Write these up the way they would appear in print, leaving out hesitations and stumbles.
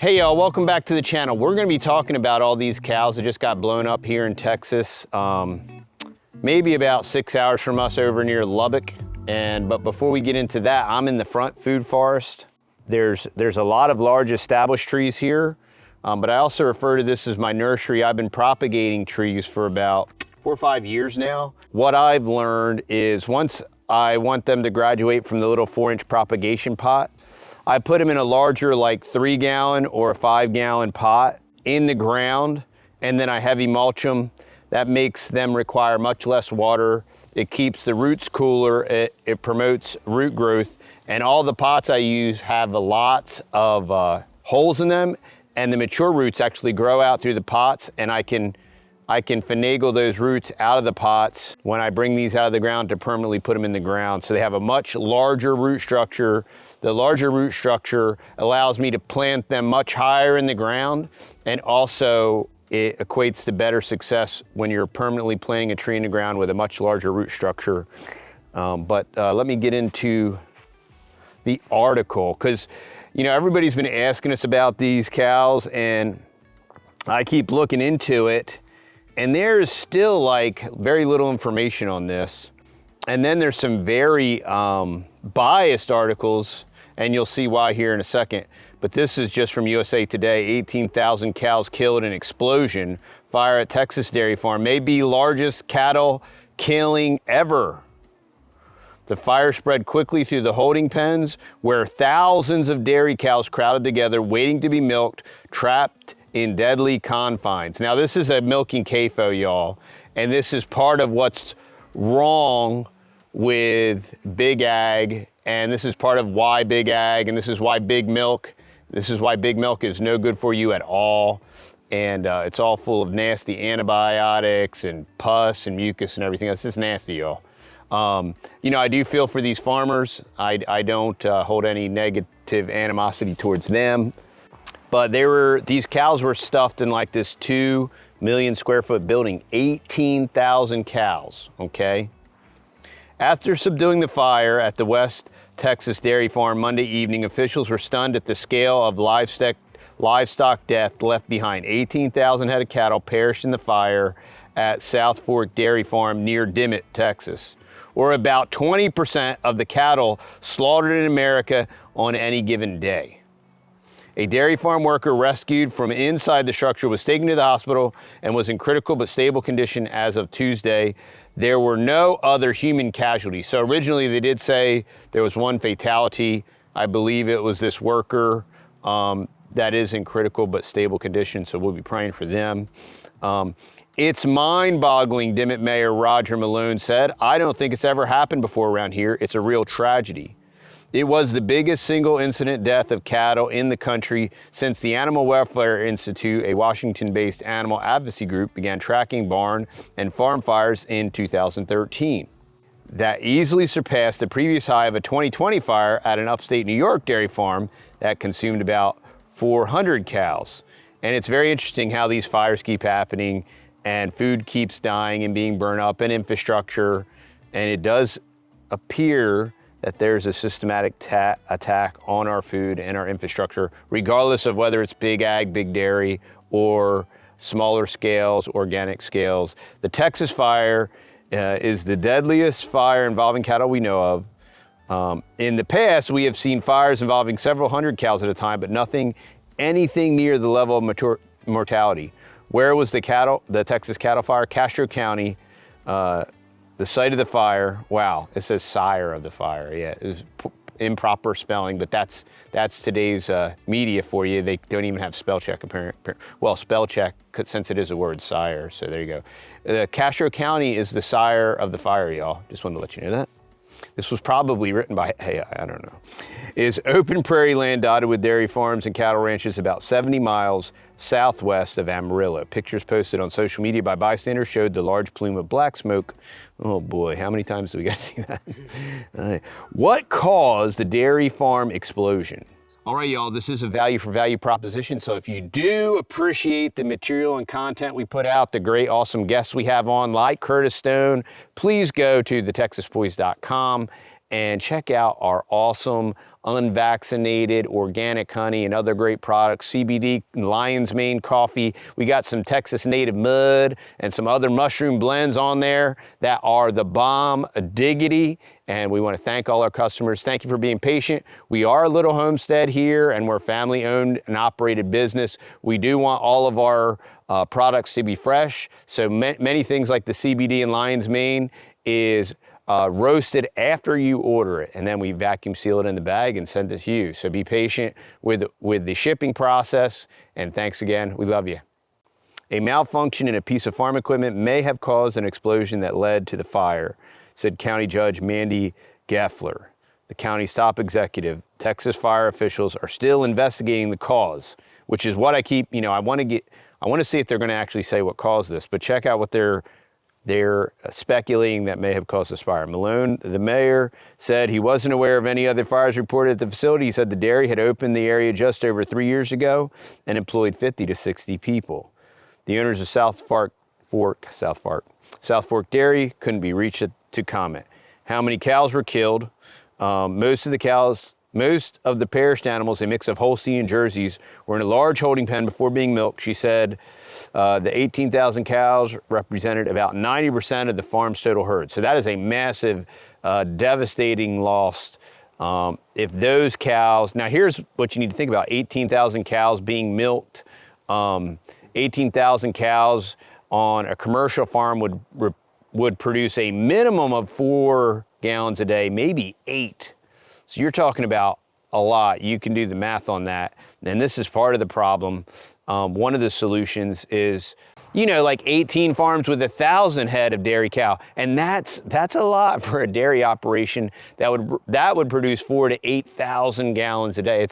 Hey y'all, welcome back to the channel. We're gonna be talking about all these cows that just got blown up here in Texas, maybe about 6 hours from us over near Lubbock. But before we get into that, I'm in the front food forest. There's a lot of large established trees here, but I also refer to this as my nursery. I've been propagating trees for about 4 or 5 years now. What I've learned is once I want them to graduate from the little 4-inch propagation pot, I put them in a larger, like 3-gallon or a 5-gallon pot in the ground, and then I heavy mulch them. That makes them require much less water. It keeps the roots cooler. It promotes root growth. And all the pots I use have lots of holes in them, and the mature roots actually grow out through the pots, and I can finagle those roots out of the pots when I bring these out of the ground to permanently put them in the ground. So they have a much larger root structure. The larger root structure allows me to plant them much higher in the ground, and also it equates to better success when you're permanently planting a tree in the ground with a much larger root structure. Let me get into the article, because everybody's been asking us about these cows, and I keep looking into it, and there's still like very little information on this. And then there's some very biased articles, and you'll see why here in a second. But this is just from USA Today. 18,000 cows killed in explosion. Fire at Texas dairy farm may be largest cattle killing ever. The fire spread quickly through the holding pens, where thousands of dairy cows crowded together, waiting to be milked, trapped in deadly confines. Now, this is a milking CAFO, y'all, and this is part of what's wrong with big ag, and this is part of why big ag, and this is why big milk is no good for you at all. And it's all full of nasty antibiotics and pus and mucus and everything else. It's just nasty, y'all. I do feel for these farmers. I don't hold any negative animosity towards them, but these cows were stuffed in like this 2 million square foot building, 18,000 cows, okay? After subduing the fire at the West Texas dairy farm Monday evening, officials were stunned at the scale of livestock death left behind. 18,000 head of cattle perished in the fire at South Fork Dairy Farm near Dimmitt, Texas, or about 20% of the cattle slaughtered in America on any given day. A dairy farm worker rescued from inside the structure was taken to the hospital and was in critical but stable condition as of Tuesday. There were no other human casualties. So originally they did say there was one fatality. I believe it was this worker that is in critical but stable condition, so we'll be praying for them. It's mind-boggling, Dimmitt Mayor Roger Malone said. I don't think it's ever happened before around here. It's a real tragedy. It was the biggest single incident death of cattle in the country since the Animal Welfare Institute, a Washington-based animal advocacy group, began tracking barn and farm fires in 2013. That easily surpassed the previous high of a 2020 fire at an upstate New York dairy farm that consumed about 400 cows. And it's very interesting how these fires keep happening and food keeps dying and being burned up and infrastructure. And it does appear that there's a systematic attack on our food and our infrastructure, regardless of whether it's big ag, big dairy, or smaller scales, organic scales. The Texas fire is the deadliest fire involving cattle we know of. In the past, we have seen fires involving several hundred cows at a time, but anything near the level of mortality. Where was the Texas cattle fire? Castro County. The site of the fire, wow, it says sire of the fire. Yeah, it was improper spelling, but that's today's media for you. They don't even have spell check apparently. Well, spell check, since it is a word, sire, so there you go. Castro County is the sire of the fire, y'all. Just wanted to let you know that. This was probably written by, I don't know. Is open prairie land dotted with dairy farms and cattle ranches about 70 miles southwest of Amarillo. Pictures posted on social media by bystanders showed the large plume of black smoke. Oh boy, how many times do we got to see that? What caused the dairy farm explosion? All right, y'all, this is a value for value proposition. So if you do appreciate the material and content we put out, the great, awesome guests we have on, like Curtis Stone, please go to TheTexasBoys.com and check out our awesome unvaccinated organic honey and other great products, CBD, lion's mane coffee. We got some Texas native mud and some other mushroom blends on there that are the bomb diggity. And we want to thank all our customers. Thank you for being patient. We are a little homestead here, and we're a family owned and operated business. We do want all of our products to be fresh. So many things like the CBD and lion's mane is roasted after you order it, and then we vacuum seal it in the bag and send it to you. So be patient with the shipping process, and thanks again. We love you. A malfunction in a piece of farm equipment may have caused an explosion that led to the fire, said County Judge Mandy Gaffler, the county's top executive. Texas fire officials are still investigating the cause, which is what I keep, I want to see if they're going to actually say what caused this, but check out what they're speculating that may have caused this fire. Malone, the mayor, said he wasn't aware of any other fires reported at the facility. He said the dairy had opened the area just over 3 years ago and employed 50 to 60 people. The owners of South Fork Dairy couldn't be reached to comment. How many cows were killed? Most of the perished animals, a mix of Holstein and Jerseys, were in a large holding pen before being milked. She said the 18,000 cows represented about 90% of the farm's total herd. So that is a massive, devastating loss. If those cows, now here's what you need to think about, 18,000 cows being milked, 18,000 cows on a commercial farm would produce a minimum of 4 gallons a day, maybe 8. So you're talking about a lot. You can do the math on that. And this is part of the problem. One of the solutions is, like 18 farms with 1,000 head of dairy cow. And that's a lot for a dairy operation that would produce 4,000 to 8,000 gallons a day.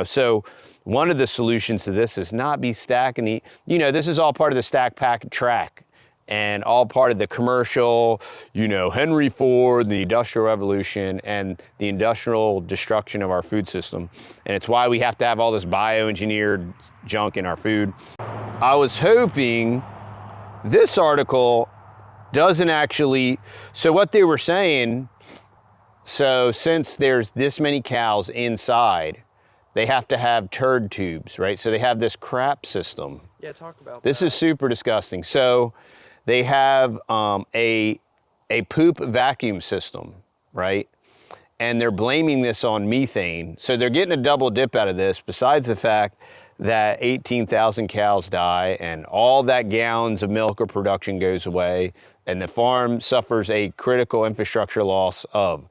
So one of the solutions to this is not be stacking this is all part of the stack, pack, and track. And all part of the commercial, Henry Ford, the Industrial Revolution, and the industrial destruction of our food system. And it's why we have to have all this bioengineered junk in our food. I was hoping this article doesn't actually, so what they were saying, since there's this many cows inside, they have to have turd tubes, right? So they have this crap system. Yeah, talk about this. That. Is super disgusting. So they have a poop vacuum system, right? And they're blaming this on methane. So they're getting a double dip out of this, besides the fact that 18,000 cows die and all that gallons of milk or production goes away, and the farm suffers a critical infrastructure loss of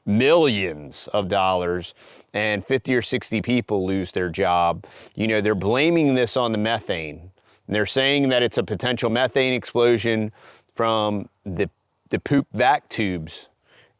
millions of dollars, and 50 or 60 people lose their job. They're blaming this on the methane. And they're saying that it's a potential methane explosion from the poop vac tubes.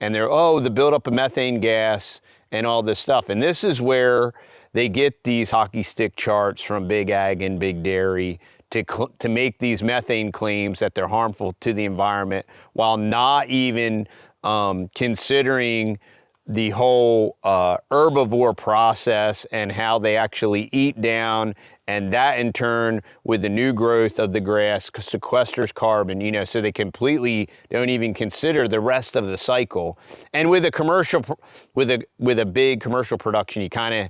And the buildup of methane gas and all this stuff. And this is where they get these hockey stick charts from Big Ag and Big Dairy to make these methane claims that they're harmful to the environment, while not even considering the whole herbivore process and how they actually eat down, and that in turn, with the new growth of the grass, sequesters carbon, so they completely don't even consider the rest of the cycle. And with a commercial, with a big commercial production, you kind of,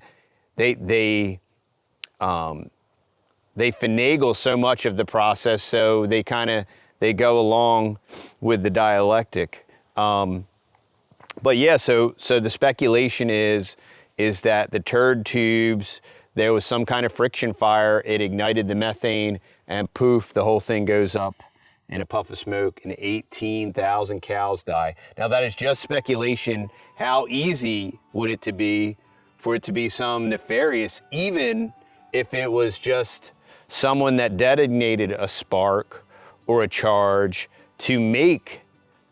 they finagle so much of the process, so they go along with the dialectic. But yeah, so the speculation is that the turd tubes, there was some kind of friction fire, it ignited the methane, and poof, the whole thing goes up in a puff of smoke, and 18,000 cows die. Now that is just speculation. How easy would it be for it to be some nefarious, even if it was just someone that detonated a spark or a charge to make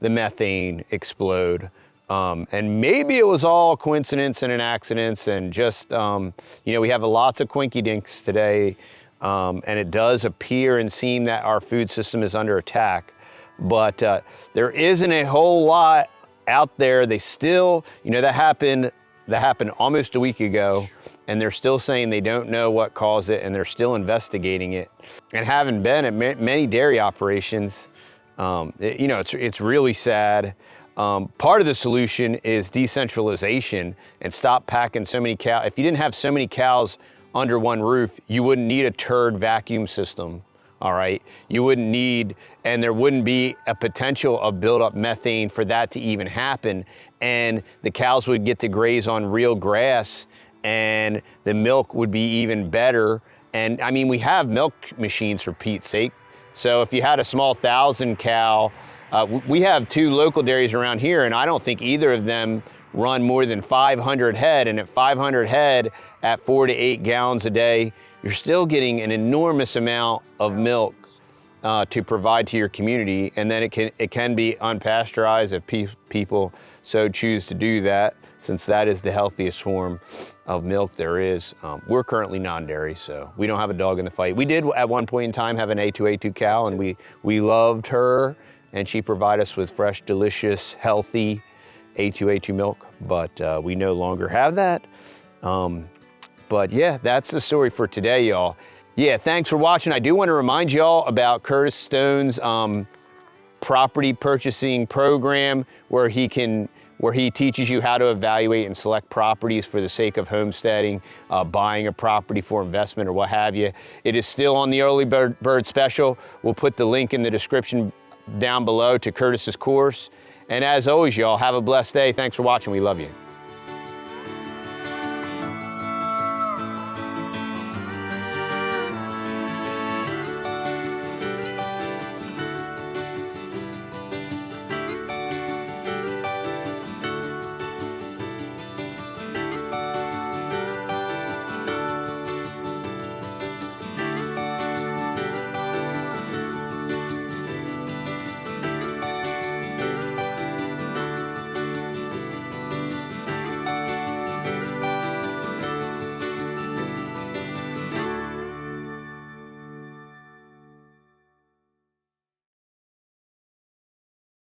the methane explode? And maybe it was all coincidence and an accident, and just, we have lots of quinky dinks today, and it does appear and seem that our food system is under attack. But there isn't a whole lot out there. They still, that happened almost a week ago, and they're still saying they don't know what caused it, and they're still investigating it. And having been at many dairy operations, it's really sad. part of the solution is decentralization and stop packing so many cows. If you didn't have so many cows under one roof, you wouldn't need a turd vacuum system, all right? You wouldn't need, and there wouldn't be a potential of buildup methane for that to even happen. And the cows would get to graze on real grass and the milk would be even better. And I mean, we have milk machines for Pete's sake. So if you had a small 1,000 cow, we have 2 local dairies around here, and I don't think either of them run more than 500 head. And at 500 head at 4 to 8 gallons a day, you're still getting an enormous amount of milk to provide to your community. And then it can be unpasteurized if people so choose to do that, since that is the healthiest form of milk there is. We're currently non-dairy, so we don't have a dog in the fight. We did at one point in time have an A2 cow, and we loved her, and she provided us with fresh, delicious, healthy A2 milk, but we no longer have that. But yeah, that's the story for today, y'all. Yeah, thanks for watching. I do want to remind y'all about Curtis Stone's property purchasing program, where he teaches you how to evaluate and select properties for the sake of homesteading, buying a property for investment or what have you. It is still on the early bird special. We'll put the link in the description down below to Curtis's course. And as always, y'all, have a blessed day. Thanks for watching. We love you.